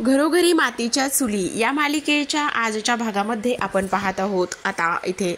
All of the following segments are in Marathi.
घरोघरी मातीच्या चुली या मालिकेच्या आजच्या भागामध्ये आपण पाहत आहोत. आता इथे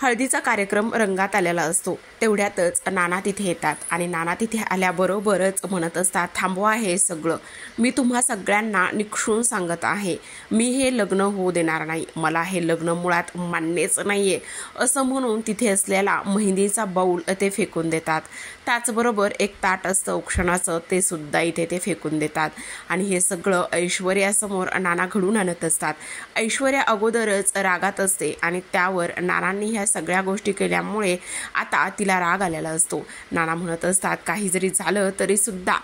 हळदीचा कार्यक्रम रंगात आलेला असतो. तेवढ्यातच नाना तिथे येतात आणि नाना तिथे आल्याबरोबरच म्हणत असतात, थांबवा हे सगळं, मी तुम्हा सगळ्यांना निक्षून सांगत आहे, मी हे लग्न होऊ देणार नाही, मला हे लग्न मुळात मान्यच नाहीये, असं म्हणून तिथे असलेला मेहंदीचा बाऊल ते फेकून देतात. त्याचबरोबर एक ताट असतं औक्षणाचं, ते सुद्धा इथे ते फेकून देतात आणि हे सगळं ऐश्वर्यासमोर नाना घडून आणत असतात. ऐश्वर्या अगोदरच रागात असते आणि त्यावर नानांनी ह्या सगळ्या गोष्टी केल्यामुळे आता तिला राग आलेला असतो. नाना म्हणत असतात, काही जरी झालं तरी सुद्धा.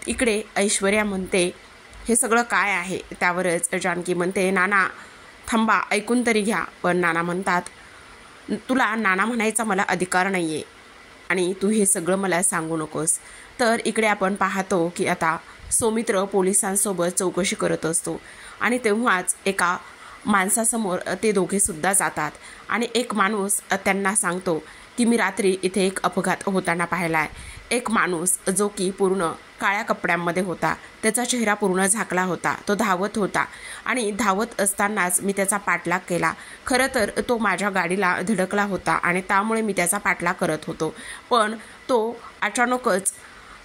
इकडे ऐश्वर्या म्हणते, हे सगळं काय आहे? त्यावरच जानकी म्हणते, नाना थांबा, ऐकून तरी घ्या. पण नाना म्हणतात, तुला नाना म्हणायचा मला अधिकार नाहीये आणि तू हे सगळं मला सांगू नकोस. तर इकडे आपण पाहतो की आता सौमित्र पोलिसांसोबत चौकशी करत असतो आणि तेव्हाच एका माणसासमोर ते दोघे सुद्धा जातात आणि एक माणूस त्यांना सांगतो की मी रात्री इथे एक अपघात होताना पाहिला आहे. एक माणूस जो की पूर्ण काळ्या कपड्यांमध्ये होता, त्याचा चेहरा पूर्ण झाकला होता, तो धावत होता आणि धावत असतानाच मी त्याचा पाठलाग केला. खरं तर तो माझ्या गाडीला धडकला होता आणि त्यामुळे मी त्याचा पाठलाग करत होतो, पण तो अचानकच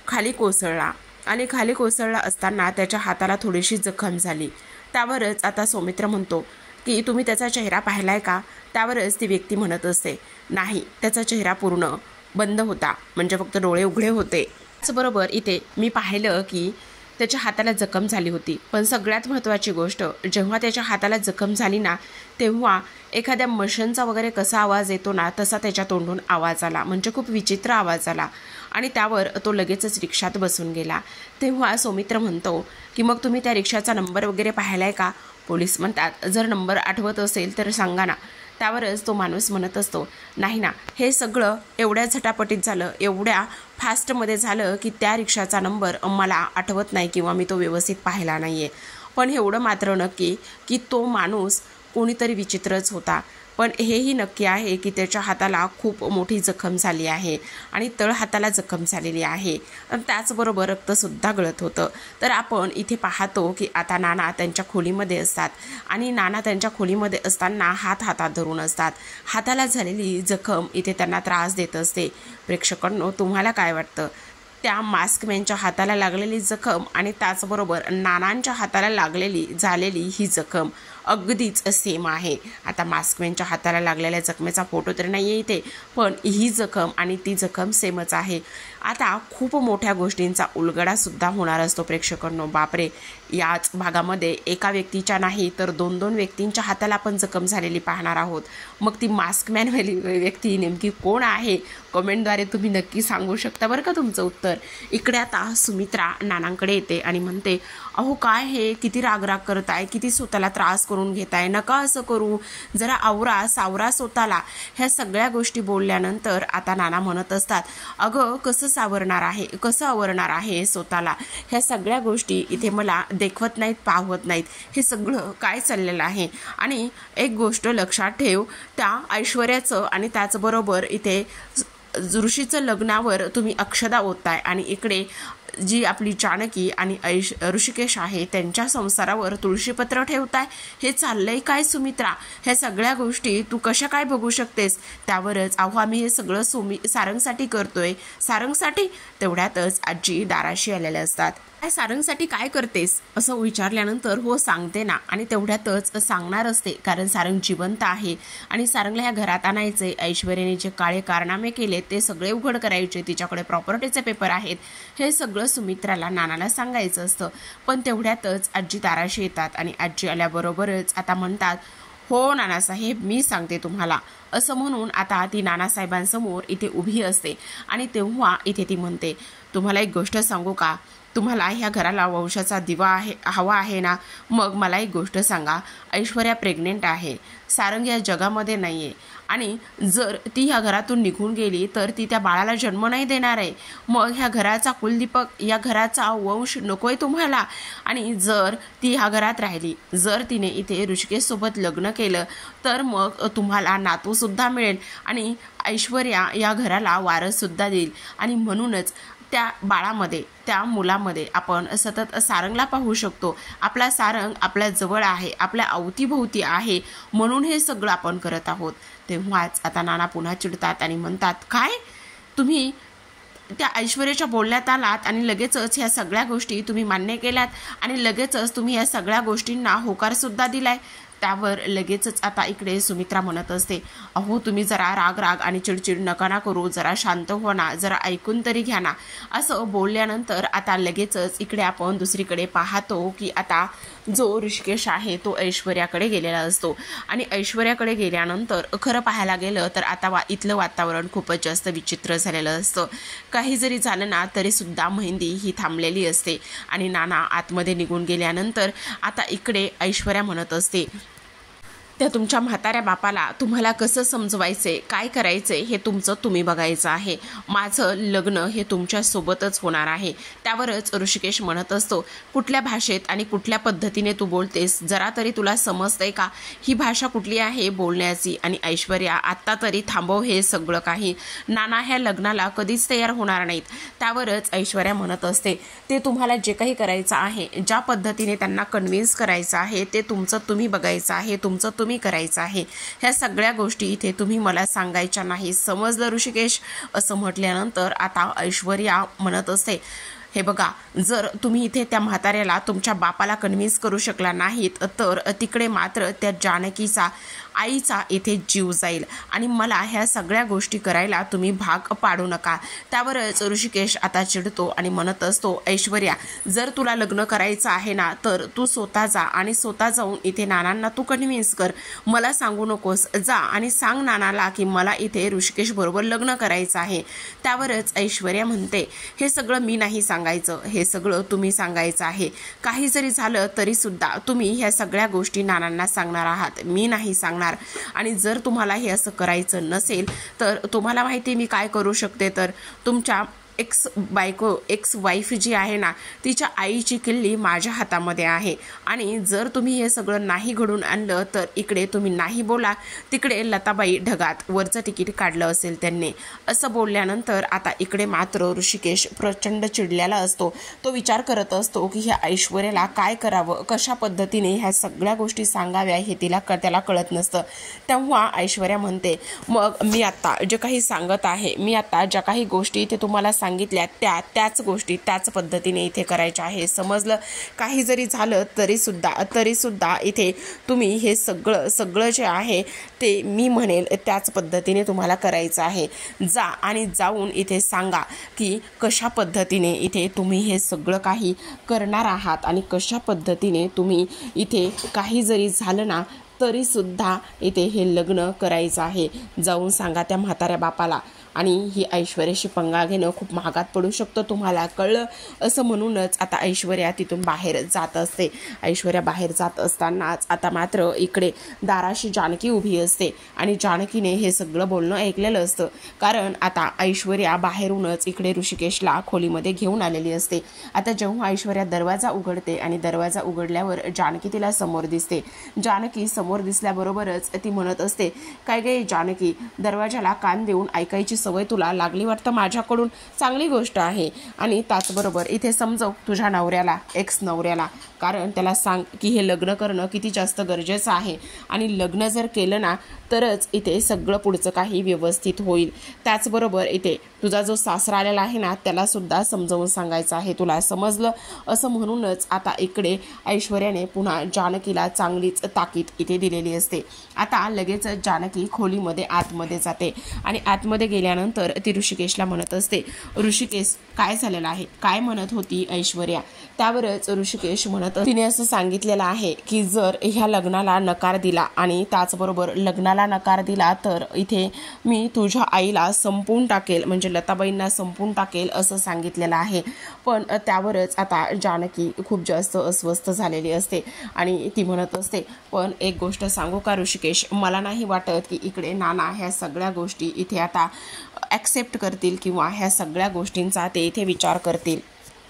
खाली कोसळला आणि खाली कोसळला असताना त्याच्या हाताला थोडीशी जखम झाली. त्यावरच आता सौमित्र म्हणतो की तुम्ही त्याचा चेहरा पाहिलाय का? त्यावरच ती व्यक्ती म्हणत असते, नाही, त्याचा चेहरा पूर्ण बंद होता, म्हणजे फक्त डोळे उघडे होते. त्याचबरोबर इथे मी पाहिलं की त्याच्या हाताला जखम झाली होती, पण सगळ्यात महत्त्वाची गोष्ट, जेव्हा त्याच्या हाताला जखम झाली ना, तेव्हा एखाद्या मशीनचा वगैरे कसा आवाज येतो ना, तसा त्याच्या तोंडून आवाज आला, म्हणजे खूप विचित्र आवाज आला आणि त्यावर तो लगेचच रिक्षात बसून गेला. तेव्हा सौमित्र म्हणतो की मग तुम्ही त्या रिक्षाचा नंबर वगैरे पाहिलाय का? पोलीस म्हणतात, जर नंबर आठवत असेल तर सांगा ना. त्यावरच तो माणूस म्हणत असतो, नाही ना, हे सगळं एवढ्या झटापटीत झालं, एवढ्या फास्टमध्ये झालं की त्या रिक्षाचा नंबर मला आठवत नाही किंवा मी तो व्यवस्थित पाहिला नाही आहे. पण एवढं मात्र नक्की की तो माणूस कोणीतरी विचित्रच होता. पण हेही नक्की आहे की त्याच्या हाताला खूप मोठी जखम झाली आहे आणि तळ हाताला जखम झालेली आहे. त्याचबरोबर रक्तसुद्धा गळत होतं. तर आपण इथे पाहतो की आता नाना त्यांच्या खोलीमध्ये असतात आणि नाना त्यांच्या खोलीमध्ये असताना हातात धरून असतात. हाताला झालेली जखम इथे त्यांना त्रास देत असते. प्रेक्षकांनो, तुम्हाला काय वाटतं? त्या मास्कमॅनच्या हाताला लागलेली जखम आणि त्याचबरोबर नानांच्या हाताला झालेली ही जखम अगदीच सेम आहे. आता मास्कमॅनच्या हाताला लागलेल्या जखमेचा फोटो तर नाही आहे इथे, पण ही जखम आणि ती जखम सेमच आहे. आता खूप मोठ्या गोष्टींचा उलगडासुद्धा होणार असतो प्रेक्षकांनो. बापरे, याच भागामध्ये एका व्यक्तीच्या नाही तर 2-2 व्यक्तींच्या हाताला आपण जखम झालेली पाहणार आहोत. मग ती मास्कमॅनवाली व्यक्ती नेमकी कोण आहे? कमेंटद्वारे तुम्ही नक्की सांगू शकता बरं का तुमचं उत्तर. इकडे आता सुमित्रा नानांकडे येते आणि म्हणते, अहो काय हे, किती रागराग करताय, किती स्वतःला त्रास करून घेताय, नका असं करू, जरा आवरा सावरा स्वतःला. ह्या सगळ्या गोष्टी बोलल्यानंतर आता नाना म्हणत असतात, अगं कसं सावरणार आहे, कसं आवरणार आहे स्वतःला, ह्या सगळ्या गोष्टी इथे मला देखवत नाहीत, पाहवत नाहीत, हे सगळं काय चाललेलं आहे. आणि एक गोष्ट लक्षात ठेव, त्या ऐश्वर्याचं आणि त्याचबरोबर इथे ऋषीचं लग्नावर तुम्ही अक्षदा ओतताय आणि इकडे जी आपली जानकी आणि ऋषिकेश आहे त्यांच्या संसारावर तुळशीपत्र ठेवताय. हे चाललंय काय सुमित्रा? ह्या सगळ्या गोष्टी तू कशा काय बघू शकतेस? त्यावरच, अहो आम्ही हे सगळं सारंगसाठी करतोय. सारंगसाठी? तेवढ्यातच आजी दाराशी आलेल्या असतात. काय सारंगसाठी काय करतेस असं विचारल्यानंतर, हो सांगते ना, आणि तेवढ्यातच सांगणार असते कारण सारंग जिवंत आहे आणि सारंगला ह्या घरात आणायचे. ऐश्वर्याने जे काळे कारनामे केले ते सगळे उघड करायचे, तिच्याकडे प्रॉपर्टीचे पेपर आहेत, हे सगळं सुमित्राला नानाला सांगायचं असतं. पण तेवढ्यातच आजी दाराशी येतात आणि आजी आल्याबरोबरच आता म्हणतात, हो नानासाहेब, मी सांगते तुम्हाला, असं म्हणून आता ती नानासाहेबांसमोर इथे उभी असते आणि तेव्हा इथे ती म्हणते, तुम्हाला एक गोष्ट सांगू का? तुम्हाला ह्या घराला वंशाचा दिवा हवा आहे ना? मग मला एक गोष्ट सांगा, ऐश्वर्या प्रेग्नेंट आहे, सारंग या जगामध्ये नाही आहे आणि जर ती ह्या घरातून निघून गेली तर ती त्या बाळाला जन्म नाही देणार आहे. मग ह्या घराचा कुलदीपक, या घराचा वंश नको आहे तुम्हाला. आणि जर ती ह्या घरात राहिली, जर तिने इथे ऋषिकेशसोबत लग्न केलं तर मग तुम्हाला नातूसुद्धा मिळेल आणि ऐश्वर्या या घराला वारससुद्धा देईल. आणि म्हणूनच त्या बाळामध्ये, त्या मुलामध्ये आपण सतत सारंगला पाहू शकतो. आपला सारंग आपल्या जवळ आहे, आपल्या अवतीभोवती आहे, म्हणून हे सगळं आपण करत आहोत. तेव्हाच आता नाना पुन्हा चिडतात आणि म्हणतात, काय तुम्ही त्या ऐश्वर्याच्या बोलण्यात आलात आणि लगेचच ह्या सगळ्या गोष्टी तुम्ही मान्य केल्यात आणि लगेचच तुम्ही या सगळ्या गोष्टींना होकारसुद्धा दिलाय. त्यावर लगेचच आता इकडे सुमित्रा म्हणत असते, अहो तुम्ही जरा राग आणि चिडचिड नका ना करू, जरा शांत हो ना, जरा ऐकून तरी घ्या ना. असं बोलल्यानंतर आता लगेचच इकडे आपण दुसरीकडे पाहतो की आता जो ऋषिकेश आहे तो ऐश्वर्याकडे गेलेला असतो आणि ऐश्वर्याकडे गेल्यानंतर खरं पाहायला गेलं तर आता इथलं वातावरण खूपच जास्त विचित्र झालेलं असतं. काही जरी झालं ना तरी सुद्धा मेहंदी ही थांबलेली असते आणि नाना आतमध्ये निघून गेल्यानंतर आता इकडे ऐश्वर्या म्हणत असते, त्या तुमच्या म्हाताऱ्या बापाला तुम्हाला कसं समजवायचे, काय करायचे हे तुमचं तुम्ही बघायचं आहे. माझं लग्न हे तुमच्यासोबतच होणार आहे. त्यावरच ऋषिकेश म्हणत असतो, कुठल्या भाषेत आणि कुठल्या पद्धतीने तू बोलतेस, जरा तरी तुला समजतंय का, ही भाषा कुठली आहे बोलण्याची. आणि ऐश्वर्या आत्ता तरी थांबव हे सगळं काही, नाना ह्या लग्नाला कधीच तयार होणार नाहीत. त्यावरच ऐश्वर्या म्हणत असते, ते तुम्हाला जे काही करायचं आहे, ज्या पद्धतीने त्यांना कन्व्हिन्स करायचं आहे ते तुमचं तुम्ही बघायचं आहे, तुमचं तुम्ही करायचं आहे. ह्या सगळ्या गोष्टी इथे तुम्ही मला सांगायच्या नाही, समजलं ऋषिकेश. असं म्हटल्यानंतर आता ऐश्वर्या म्हणत असते, हे बघा, जर तुम्ही इथे त्या म्हाताऱ्याला तुमच्या बापाला कन्व्हिन्स करू शकला नाहीत तर तिकडे मात्र त्या जानकीचा आईचा इथे जीव जाईल आणि मला ह्या सगळ्या गोष्टी करायला तुम्ही भाग पाडू नका. त्यावरच ऋषिकेश आता चिडतो आणि म्हणत असतो, ऐश्वर्या जर तुला लग्न करायचं आहे ना तर तू स्वतः जा आणि स्वतः जाऊन इथे नानांना तू कन्व्हिन्स कर, मला सांगू नकोस. जा आणि सांग नानाला की मला इथे ऋषिकेश बरोबर लग्न करायचं आहे. त्यावरच ऐश्वर्या म्हणते, हे सगळं मी नाही सांगायचं, हे सगळं तुम्ही सांगायचं आहे. काही जरी झालं तरी सुद्धा तुम्ही ह्या सगळ्या गोष्टी नानांना सांगणार आहात, मी नाही सांगणार. आणि जर तुम्हाला हे असं करायचं नसेल तर तुम्हाला माहिती मी काय करू शकते, तर तुमच्या एक्स वाईफ जी आहे ना तिच्या आईची किल्ली माझ्या हातामध्ये आहे आणि जर तुम्ही हे सगळं नाही घडून आणलं तर इकडे तुम्ही नाही बोला, तिकडे लताबाई ढगात वरचं तिकीट काढलं असेल त्यांनी. असं बोलल्यानंतर आता इकडे मात्र ऋषिकेश प्रचंड चिडलेला असतो. तो विचार करत असतो की ह्या ऐश्वर्याला काय करावं, कशा पद्धतीने ह्या सगळ्या गोष्टी सांगाव्या हे त्याला कळत नसतं. तेव्हा ऐश्वर्या म्हणते, मग मी आता जे काही सांगत आहे, मी आता ज्या काही गोष्टी ते तुम्हाला सांगितल्या त्याच गोष्टी त्याच पद्धतीने इथे करायच्या आहे, समजलं. काही जरी झालं तरी सुद्धा इथे तुम्ही हे सगळं जे आहे ते मी म्हणेल त्याच पद्धतीने तुम्हाला करायचं आहे. जा आणि जाऊन इथे सांगा की कशा पद्धतीने इथे तुम्ही हे सगळं काही करणार आहात आणि कशा पद्धतीने तुम्ही इथे काही जरी झालं ना तरी सुद्धा इथे हे लग्न करायचं आहे. जाऊन सांगा त्या म्हाताऱ्या बापाला. आणि ही ऐश्वर्याशी पंगा घेणं खूप महागात पडू शकतं, तुम्हाला कळलं. असं म्हणूनच आता ऐश्वर्या तिथून बाहेर जात असते. ऐश्वर्या बाहेर जात असतानाच आता मात्र इकडे दाराशी जानकी उभी असते आणि जानकीने हे सगळं बोलणं ऐकलेलं असतं. कारण आता ऐश्वर्या बाहेरूनच इकडे ऋषिकेशला खोलीमध्ये घेऊन आलेली असते. आता जेव्हा ऐश्वर्या दरवाजा उघडते आणि दरवाजा उघडल्यावर जानकी तिला समोर दिसते. जानकी समोर दिसल्याबरोबरच ती म्हणत असते, काय गे जानकी, दरवाजाला कान देऊन ऐकायची सवय तुला लागली वाटतं माझ्याकडून, चांगली गोष्ट आहे. आणि त्याचबरोबर इथे समजव तुझ्या नवऱ्याला, एक्स नवऱ्याला, कारण त्याला सांग की हे लग्न करणं किती जास्त गरजेचं आहे आणि लग्न जर केलं ना तरच इथे सगळं पुढचं काही व्यवस्थित होईल. त्याचबरोबर इथे तुझा जो सासरा आलेला आहे ना त्याला सुद्धा समजावून सांगायचं आहे तुला, समजलं. असं म्हणूनच आता इकडे ऐश्वर्याने पुन्हा जानकीला चांगलीच ताकीद इथे दिलेली असते. आता लगेच जानकी खोलीमध्ये आतमध्ये जाते आणि आतमध्ये गेल्यानंतर ती ऋषिकेशला म्हणत असते, ऋषिकेश काय झालेलं आहे, काय म्हणत होती ऐश्वर्या. त्यावरच ऋषिकेश म्हणत, तिने असं सांगितलेलं आहे की जर ह्या लग्नाला नकार दिला आणि त्याचबरोबर लग्नाला नकार दिला तर इथे मी तुझ्या आईला संपवून टाकेल, म्हणजे लताबाईंना संपवून टाकेल असं सांगितलेलं आहे. पण त्यावरच आता जानकी खूप जास्त अस्वस्थ झालेली असते आणि ती म्हणत असते, पण एक गोष्ट सांगू का ऋषिकेश, मला नाही वाटत की इकडे नाना ह्या सगळ्या गोष्टी इथे आता ॲक्सेप्ट करतील किंवा ह्या सगळ्या गोष्टींचा ते इथे विचार करतील.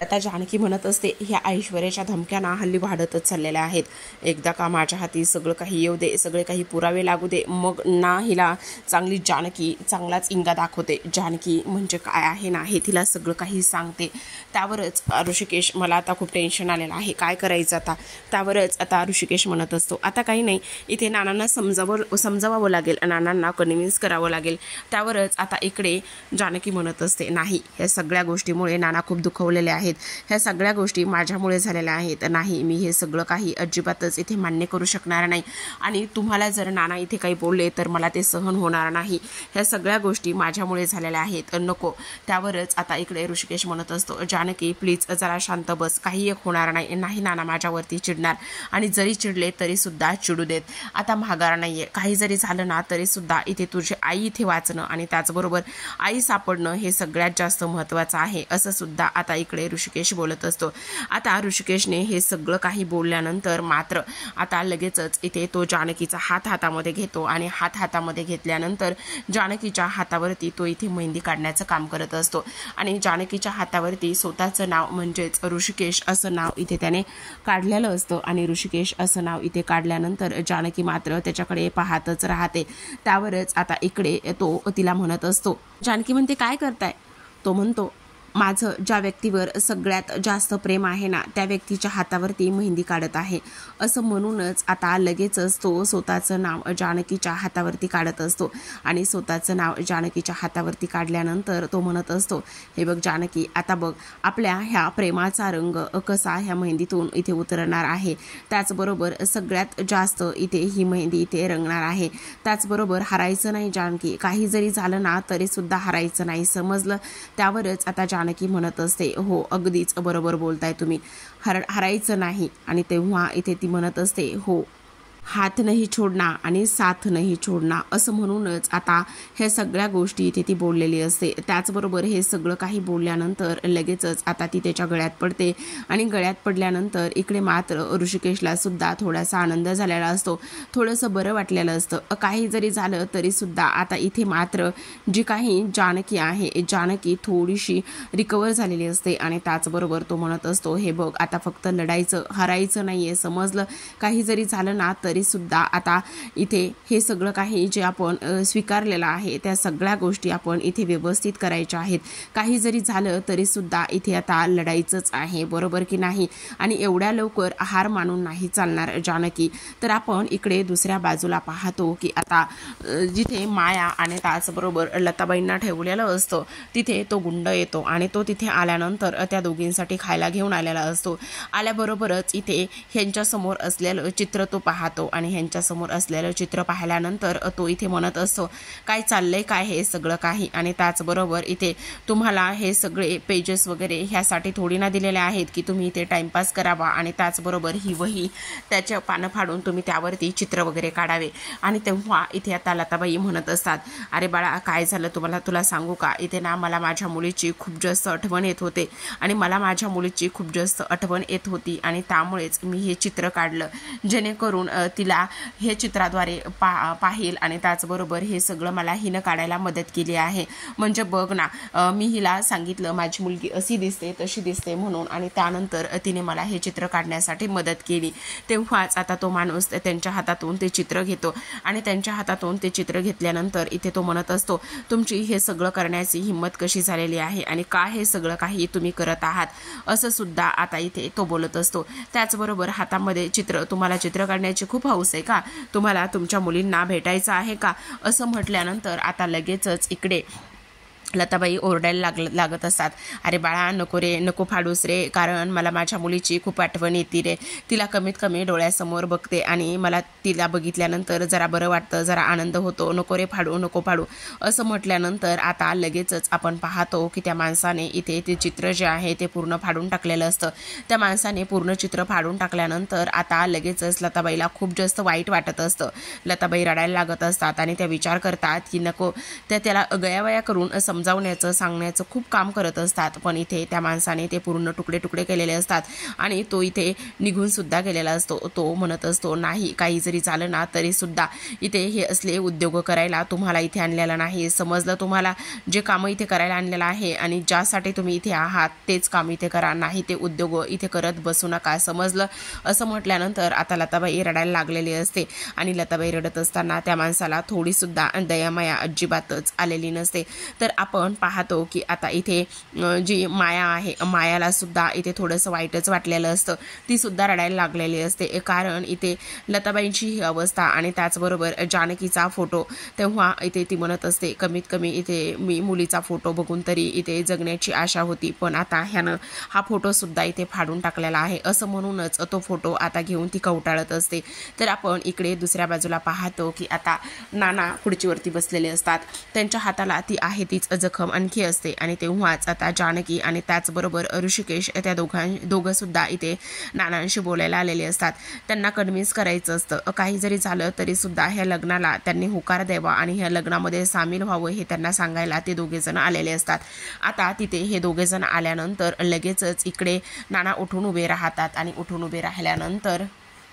आता जानकी म्हणत असते, ह्या ऐश्वर्याच्या धमक्यांना हल्ली वाढतच चाललेल्या आहेत. एकदा का माझ्या हाती सगळं काही येऊ दे, सगळे काही पुरावे लागू दे, मग ना हिला चांगली जानकी चांगलाच इंगा दाखवते. जानकी म्हणजे काय आहे ना हे तिला सगळं काही सांगते. त्यावरच ऋषिकेश, मला आता खूप टेन्शन आलेलं आहे, काय करायचं आता. त्यावरच आता ऋषिकेश म्हणत असतो, आता काही नाही, इथे नानांना समजावावं लागेल, नानांना कन्व्हिन्स करावं लागेल. त्यावरच आता इकडे जानकी म्हणत असते, नाही, ह्या सगळ्या गोष्टीमुळे नाना खूप दुखवलेले आहेत, ह्या सगळ्या गोष्टी माझ्यामुळे झालेल्या आहेत. नाही, मी हे सगळं काही अजिबातच इथे मान्य करू शकणार नाही. आणि तुम्हाला जर नाना इथे काही बोलले तर मला ते सहन होणार नाही. ह्या सगळ्या गोष्टी माझ्यामुळे झालेल्या आहेत, नको. त्यावरच आता इकडे ऋषिकेश म्हणत असतो, जानकी प्लीज जरा शांत बस, काही एक होणार नाही. नाही, नाना माझ्यावरती चिडणार, आणि जरी चिडले तरी सुद्धा चिडू देत. आता माघार नाहीये, काही जरी झालं ना तरी सुद्धा इथे तुझी आई इथे वाचणं आणि त्याचबरोबर आई सापडणं हे सगळ्यात जास्त महत्त्वाचं आहे, असं सुद्धा आता इकडे ऋषिकेश बोलत असतो. आता ऋषिकेशने हे सगळं काही बोलल्यानंतर मात्र आता लगेचच इथे तो जानकीचा हातामध्ये घेतो, आणि हातामध्ये घेतल्यानंतर जानकीच्या हातावरती तो इथे मेहंदी काढण्याचं काम करत असतो. आणि जानकीच्या हातावरती स्वतःचं नाव म्हणजेच ऋषिकेश असं नाव इथे त्याने काढलेलं असतं. आणि ऋषिकेश असं नाव इथे काढल्यानंतर जानकी मात्र त्याच्याकडे पाहतच राहते. त्यावरच आता इकडे तो तिला म्हणत असतो, जानकी म्हणते, काय करताय. तो म्हणतो, माझं ज्या व्यक्तीवर सगळ्यात जास्त प्रेम आहे ना त्या व्यक्तीच्या हातावरती मेहंदी काढत आहे, असं म्हणूनच आता लगेचच तो स्वतःचं नाव जानकीच्या हातावरती काढत असतो. आणि स्वतःचं नाव जानकीच्या हातावरती काढल्यानंतर तो म्हणत असतो, हे बघ जानकी, आता बघ आपल्या ह्या प्रेमाचा रंग कसा ह्या मेहंदीतून इथे उतरणार आहे. त्याचबरोबर सगळ्यात जास्त इथे ही मेहंदी इथे रंगणार आहे. त्याचबरोबर हरायचं नाही जानकी, काही जरी झालं ना तरी सुद्धा हरायचं नाही, समजलं. त्यावरच आता जानकी म्हणत असते, हो अगदीच बरोबर बोलताय तुम्ही, हरायचं नाही. आणि तेव्हा इथे ती म्हणत असते, हो, हात नाही छोडना आणि साथ नाही छोडना, असं म्हणूनच आता ह्या सगळ्या गोष्टी इथे ती बोललेली असते. त्याचबरोबर हे सगळं काही बोलल्यानंतर लगेचच आता ती त्याच्या गळ्यात पडते. आणि गळ्यात पडल्यानंतर इकडे मात्र ऋषिकेशला सुद्धा थोडासा आनंद झालेला असतो, थोडंसं बरं वाटलेलं असतं. काही जरी झालं तरी सुद्धा आता इथे मात्र जी काही जानकी आहे, जानकी थोडीशी रिकवर झालेली असते. आणि त्याचबरोबर तो म्हणत असतो, हे बघ आता फक्त लढायचं, हरायचं नाहीये, समजलं. काही जरी झालं ना तरी सुद्धा आता इथे हे सगळं काही जे आपण स्वीकारलेलं आहे त्या सगळ्या गोष्टी आपण इथे व्यवस्थित करायच्या आहेत. काही जरी झालं तरी सुद्धा इथे आता लढायचंच आहे, बरोबर की नाही. आणि एवढ्या लवकर हार मानून नाही चालणार जानकी. तर आपण इकडे दुसऱ्या बाजूला पाहतो की आता जिथे माया आणि त्याचबरोबर लताबाईंना ठेवलेलं असतं तिथे तो गुंड येतो. आणि तो तिथे आल्यानंतर त्या दोघींसाठी खायला घेऊन आलेला असतो. आल्याबरोबरच इथे ह्यांच्यासमोर असलेलं चित्र तो पाहतो. आणि ह्यांच्यासमोर असलेलं चित्र पाहिल्यानंतर तो इथे म्हणत असतो, काय चाललंय काय हे सगळं काही. आणि त्याचबरोबर इथे तुम्हाला हे सगळे पेजेस वगैरे ह्यासाठी थोडी ना दिलेले आहेत की तुम्ही इथे टाइमपास करावा आणि त्याचबरोबर ही वही त्याच्या पानं फाडून तुम्ही त्यावरती चित्र वगैरे काढावे. आणि तेव्हा इथे आता लताबाई म्हणत असतात, अरे बाळा काय झालं तुला सांगू का, इथे ना मला माझ्या मुलीची खूप जास्त आठवण येत होते आणि मला माझ्या मुलीची खूप जास्त आठवण येत होती आणि त्यामुळेच मी हे चित्र काढलं, जेणेकरून तिला हे चित्राद्वारे पाहिल आणि त्याचबरोबर हे सगळं मला हिनं काढायला मदत केली आहे. म्हणजे बघ ना, मी हिला सांगितलं माझी मुलगी अशी दिसते तशी दिसते म्हणून आणि त्यानंतर तिने मला हे चित्र काढण्यासाठी मदत केली. तेव्हाच आता तो माणूस त्यांच्या हातातून ते चित्र घेतो आणि त्यांच्या हातातून ते चित्र घेतल्यानंतर इथे तो म्हणत असतो, तुमची हे सगळं करण्याची हिंमत कशी झालेली आहे आणि का हे सगळं काही तुम्ही करत आहात, असं सुद्धा आता इथे तो बोलत असतो. त्याचबरोबर हातामध्ये चित्र, तुम्हाला चित्र काढण्याची खूप हौस आहे का, तुम्हाला तुमच्या मुलींना भेटायचं आहे का, असं म्हटल्यानंतर आता लगेचच इकडे लताबाई ओरडायला लागत असतात, अरे बाळा नको रे, नको फाडूस रे, कारण मला माझ्या मुलीची खूप आठवण येते रे, तिला कमीत कमी डोळ्यासमोर बघते आणि मला तिला बघितल्यानंतर जरा बरं वाटतं, जरा आनंद होतो, नको रे फाडू, नको फाडू, असं म्हटल्यानंतर आता लगेचच आपण पाहतो की त्या माणसाने इथे ते चित्र जे आहे ते पूर्ण फाडून टाकलेलं असतं. त्या माणसाने पूर्ण चित्र फाडून टाकल्यानंतर आता लगेचच लताबाईला खूप जास्त वाईट वाटत असतं. लताबाई रडायला लागत असतात आणि त्या विचार करतात की नको, त्याला गयावया करून समजावण्याचं सांगण्याचं खूप काम करत असतात, पण इथे त्या माणसाने ते पूर्ण तुकडे तुकडे केलेले असतात आणि तो इथे निघून सुद्धा गेलेला असतो। तो म्हणत असतो नाही, काही जरी झालं ना तरी सुद्धा इथे हे असले उद्योग करायला तुम्हाला इथे आणलेला नाही, समजलं तुम्हाला? जे काम इथे करायला आणलेलं आहे आणि ज्यासाठी तुम्ही इथे आहात तेच काम इथे करा, नाही ते उद्योग इथे करत बसू नका, समजलं? असं म्हटल्यानंतर आता लताबाई रडायला लागलेली असते आणि लताबाई रडत असताना त्या माणसाला थोडी सुद्धा दयामाया अजिबातच आलेली नसते। तर आपण पाहतो की आता इथे जी माया आहे, मायाला सुद्धा इथे थोडंसं वाईटच वाटलेलं असतं, ती सुद्धा रडायला लागलेली असते, कारण इथे लताबाईंची ही अवस्था आणि त्याचबरोबर जानकीचा फोटो, तेव्हा इथे ती म्हणत असते कमीत कमी इथे मी मुलीचा फोटो बघून तरी इथे जगण्याची आशा होती, पण आता ह्यानं हा फोटो सुद्धा इथे फाडून टाकलेला आहे, असं म्हणूनच तो फोटो आता घेऊन ती कवटाळत असते। तर आपण इकडे दुसऱ्या बाजूला पाहतो की आता नाना खुर्चीवरती बसलेले असतात, त्यांच्या हाताला ती आहे तीच जखम आणखी असते आणि तेव्हाच आता जानकी आणि त्याचबरोबर ऋषिकेश त्या दोघं सुद्धा इथे नानांशी बोलायला आलेले असतात। त्यांना कन्व्हिन्स करायचं असतं, काही जरी झालं तरी सुद्धा ह्या लग्नाला त्यांनी होकार द्यावा आणि ह्या लग्नामध्ये सामील व्हावं हे त्यांना सांगायला ते दोघेजण आलेले असतात। आता तिथे हे दोघेजण आल्यानंतर लगेचच इकडे नाना उठून उभे राहतात आणि उठून उभे राहिल्यानंतर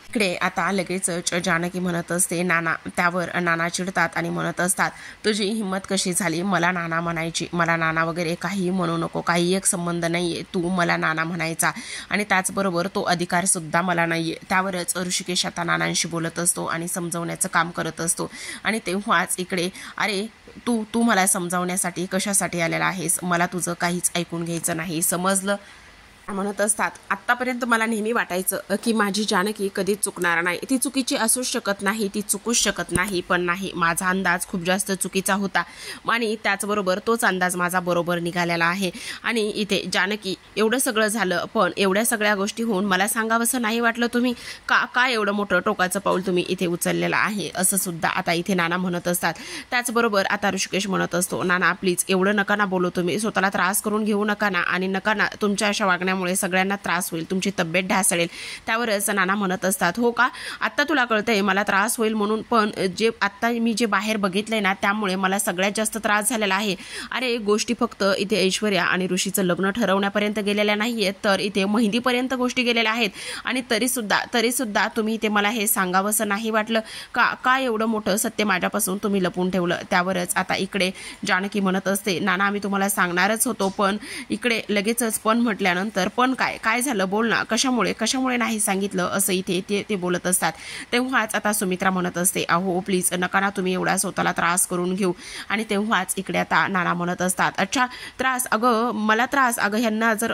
इकडे आता लगेचच जानकी म्हणत असते नाना, त्यावर नाना चिडतात आणि म्हणत असतात तुझी हिंमत कशी झाली मला नाना म्हणायची, मला नाना वगैरे काही म्हणू नको, काही एक संबंध नाहीये तू मला नाना म्हणायचा आणि त्याचबरोबर तो अधिकार सुद्धा मला नाहीये। त्यावरच ऋषिकेश आता नानांशी बोलत असतो आणि समजवण्याचं काम करत असतो आणि तेव्हाच इकडे अरे तू मला समजावण्यासाठी कशासाठी आलेला आहेस, मला तुझं काहीच ऐकून घ्यायचं नाही, समजलं? म्हणत असतात आत्तापर्यंत मला नेहमी वाटायचं की माझी जानकी कधीच चुकणार नाही, ती चुकीची असूच शकत नाही, ती चुकूच शकत नाही, पण नाही, माझा अंदाज खूप जास्त चुकीचा होता आणि त्याचबरोबर तोच अंदाज माझा बरोबर निघालेला आहे आणि इथे जानकी एवढं सगळं झालं पण एवढ्या सगळ्या गोष्टी होऊन मला सांगावंसं नाही वाटलं तुम्ही का एवढं मोठं टोकाचं पाऊल तुम्ही इथे उचललेलं आहे, असं सुद्धा आता इथे नाना म्हणत असतात। त्याचबरोबर आता ऋषिकेश म्हणत असतो नाना प्लीज एवढं नका ना बोलू, तुम्ही स्वतःला त्रास करून घेऊ नका ना आणि नका ना तुमच्या अशा वागण्यामुळे सगळ्यांना त्रास होईल, तुमची तब्येत ढासळेल। त्यावरच नाना म्हणत असतात हो का, आता तुला कळतंय मला त्रास होईल म्हणून, पण जे आता मी जे बाहेर बघितलंय ना त्यामुळे मला सगळ्यात जास्त त्रास झालेला आहे। अरे गोष्टी फक्त इथे ऐश्वर्या आणि ऋषीचं लग्न ठरवण्यापर्यंत गेलेल्या नाहीयेत, तर इथे मेहंदीपर्यंत गोष्टी गेलेल्या आहेत आणि तरी सुद्धा तुम्ही इथे मला हे सांगावंसं नाही वाटलं का एवढं मोठं सत्य माझ्यापासून तुम्ही लपून ठेवलं? त्यावरच आता इकडे जानकी म्हणत असते नाना आम्ही तुम्हाला सांगणारच होतो, पण इकडे लगेचच पण म्हटल्यानंतर पण काय झालं बोल ना, कशामुळे नाही सांगितलं, असं इथे ते बोलत असतात। तेव्हाच आता सुमित्रा म्हणत असते अहो प्लीज नका ना तुम्ही एवढा स्वतःला त्रास करून घेऊ आणि तेव्हाच इकडे आता नाना म्हणत असतात अच्छा त्रास, अगं मला त्रास, अगं ह्यांना जर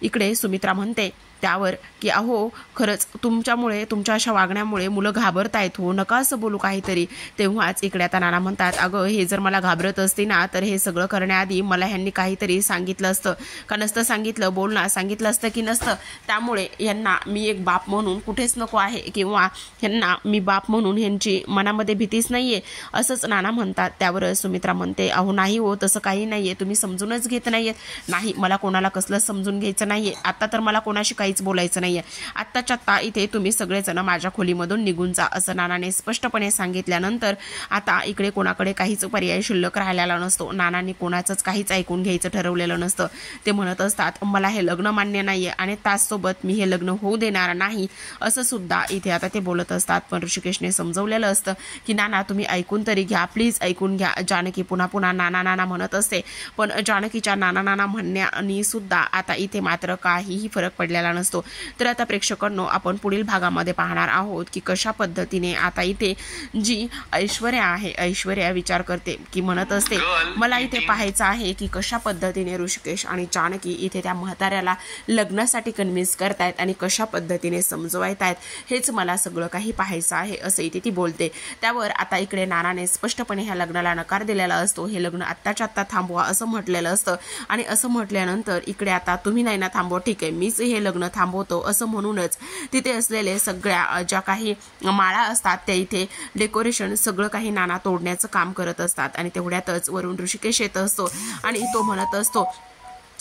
इकडे सुमित्रा म्हणते त्यावर की अहो खरंच तुमच्यामुळे तुमच्या अशा वागण्यामुळे मुलं घाबरतायत हो, नका असं बोलू काहीतरी। तेव्हाच इकडे आता नाना म्हणतात अगं हे जर मला घाबरत असते ना तर हे सगळं करण्याआधी मला ह्यांनी काहीतरी सांगितलं असतं का नसतं सांगितलं, बोल ना, सांगितलं असतं की नसतं? त्यामुळे ह्यांना मी एक बाप म्हणून कुठेच नको आहे किंवा ह्यांना मी बाप म्हणून ह्यांची मनामध्ये भीतीच नाहीये, असंच नाना म्हणतात। त्यावर सुमित्रा म्हणते अहो नाही हो तसं काही नाहीये, तुम्ही समजूनच घेत नाहीये। नाही मला कोणाला कसलंच समजून घ्यायचं नाहीये, आता तर मला कोणाशी काहीच बोलायचं नाहीये, आत्ताच्या आत्ता इथे तुम्ही सगळेजण माझ्या खोलीमधून निघून जा, असं नानाने स्पष्टपणे सांगितल्यानंतर आता इकडे कोणाकडे काहीच पर्याय शिल्लक राहिलेला नसतो। नानांनी कोणाचंच काहीच ऐकून घ्यायचं ठरवलेलं नसतं। ते म्हणत असतात मला हे लग्न मान्य नाहीये आणि त्याचसोबत मी हे लग्न होऊ देणार नाही, असं सुद्धा इथे आता ते बोलत असतात। पण ऋषिकेशने समजवलेलं असतं की नाना तुम्ही ऐकून तरी घ्या, प्लीज ऐकून घ्या। जानकी पुन्हा नाना म्हणत असते, पण जानकीच्या नाना म्हणण्यानी सुद्धा आता इथे मात्र काहीही फरक पडलेला नसतो। तर आता प्रेक्षकांनो आपण पुढील भागामध्ये पाहणार आहोत की कशा पद्धतीने आता इथे जी ऐश्वर्या आहे, ऐश्वर्या विचार करते की म्हणत असते मला इथे पाहायचं आहे की कशा पद्धतीने ऋषिकेश आणि जानकी इथे त्या म्हाताऱ्याला लग्नासाठी कन्व्हिन्स करतायत आणि कशा पद्धतीने समजवायतायत, हेच मला सगळं काही पाहायचं आहे, असं इथे ती बोलते। त्यावर आता इकडे नानाने स्पष्टपणे ह्या लग्नाला नकार दिलेला असतो, हे लग्न आत्ताच्या आत्ता थांबवा असं म्हटलेलं असतं आणि असं म्हटल्यानंतर इकडे आता तुम्ही नाही ना थांबवा, ठीक आहे मीच हे लग्न थांबवतो, असं म्हणूनच तिथे असलेले सगळ्या ज्या काही माळा असतात त्या इथे डेकोरेशन सगळं काही नाना तोडण्याचं काम करत असतात आणि तेवढ्यातच वरून ऋषिकेश येत असतो आणि तो म्हणत असतो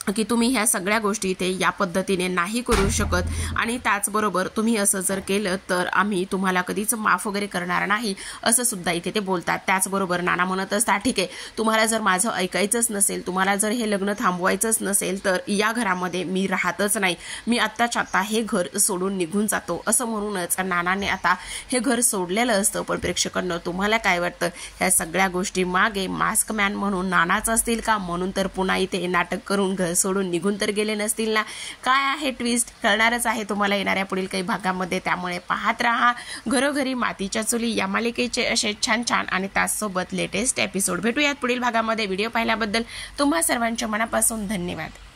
की तुम्ही ह्या सगळ्या गोष्टी इथे या पद्धतीने नाही करू शकत आणि त्याचबरोबर तुम्ही असं जर केलं तर आम्ही तुम्हाला कधीच माफ वगैरे करणार नाही असं सुद्धा इथे ते बोलतात। त्याचबरोबर नाना म्हणत असतात ठीक आहे, तुम्हाला जर माझं ऐकायचंच नसेल, तुम्हाला जर हे लग्न थांबवायचंच नसेल तर या घरामध्ये मी राहतच नाही, मी आत्ताच्या आत्ता हे घर सोडून निघून जातो असं म्हणूनच नानाने आता हे घर सोडलेलं असतं। पण प्रेक्षकांनो तुम्हाला काय वाटतं, ह्या सगळ्या गोष्टी मागे मास्क मॅन म्हणून नानाच असतील का? म्हणून तर पुन्हा इथे नाटक करून घर सोडून निघून तर गेले नसतील ना? काय आहे ट्विस्ट कळणारच आहे तुम्हाला येणाऱ्या पुढील काही भागामध्ये, त्यामुळे पाहत रहा घरोघरी मातीच्या चुली या मालिकेचे असे छान छान आणि त्याचसोबत लेटेस्ट एपिसोड। भेटूयात पुढील भागामध्ये। व्हिडिओ पाहिल्याबद्दल तुम्हा सर्वांच्या मनापासून धन्यवाद।